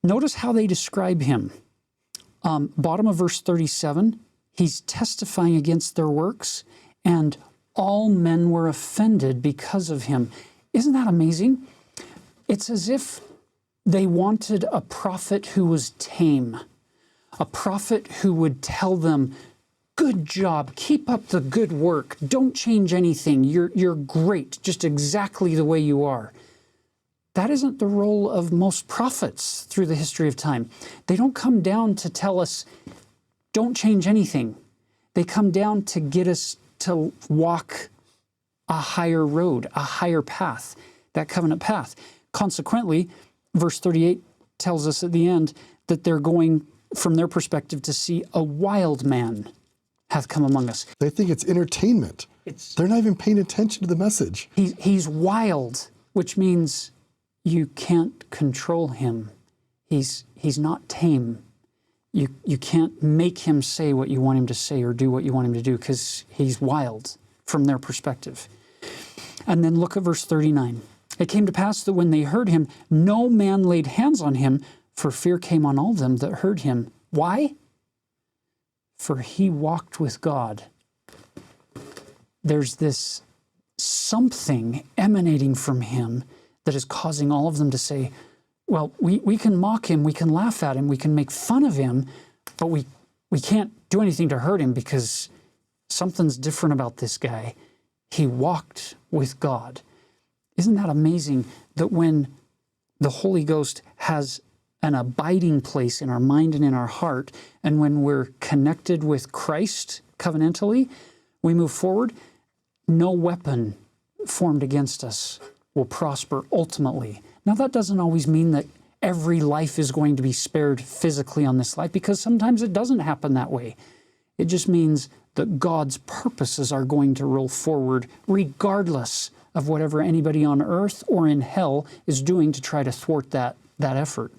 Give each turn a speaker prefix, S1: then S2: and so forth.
S1: Notice how they describe him. Bottom of verse 37, he's testifying against their works, and all men were offended because of him. Isn't that amazing? It's as if they wanted a prophet who was tame, a prophet who would tell them, good job, keep up the good work, don't change anything, you're great, just exactly the way you are. That isn't the role of most prophets through the history of time. They don't come down to tell us, don't change anything. They come down to get us to walk a higher road, a higher path, that covenant path. Consequently, verse 38 tells us at the end that they're going, from their perspective, to see a wild man hath come among us.
S2: They think it's entertainment. They're not even paying attention to the message.
S1: He's wild, which means you can't control him. He's not tame. You can't make him say what you want him to say or do what you want him to do, because he's wild from their perspective. And then look at verse 39. It came to pass that when they heard him, no man laid hands on him, for fear came on all them that heard him. Why? For he walked with God. There's this something emanating from him that is causing all of them to say, well, we can mock him, we can laugh at him, we can make fun of him, but we can't do anything to hurt him because something's different about this guy. He walked with God. Isn't that amazing that when the Holy Ghost has an abiding place in our mind and in our heart, and when we're connected with Christ covenantally, we move forward, no weapon formed against us will prosper ultimately. Now, that doesn't always mean that every life is going to be spared physically on this life, because sometimes it doesn't happen that way. It just means that God's purposes are going to roll forward regardless of whatever anybody on earth or in hell is doing to try to thwart that effort.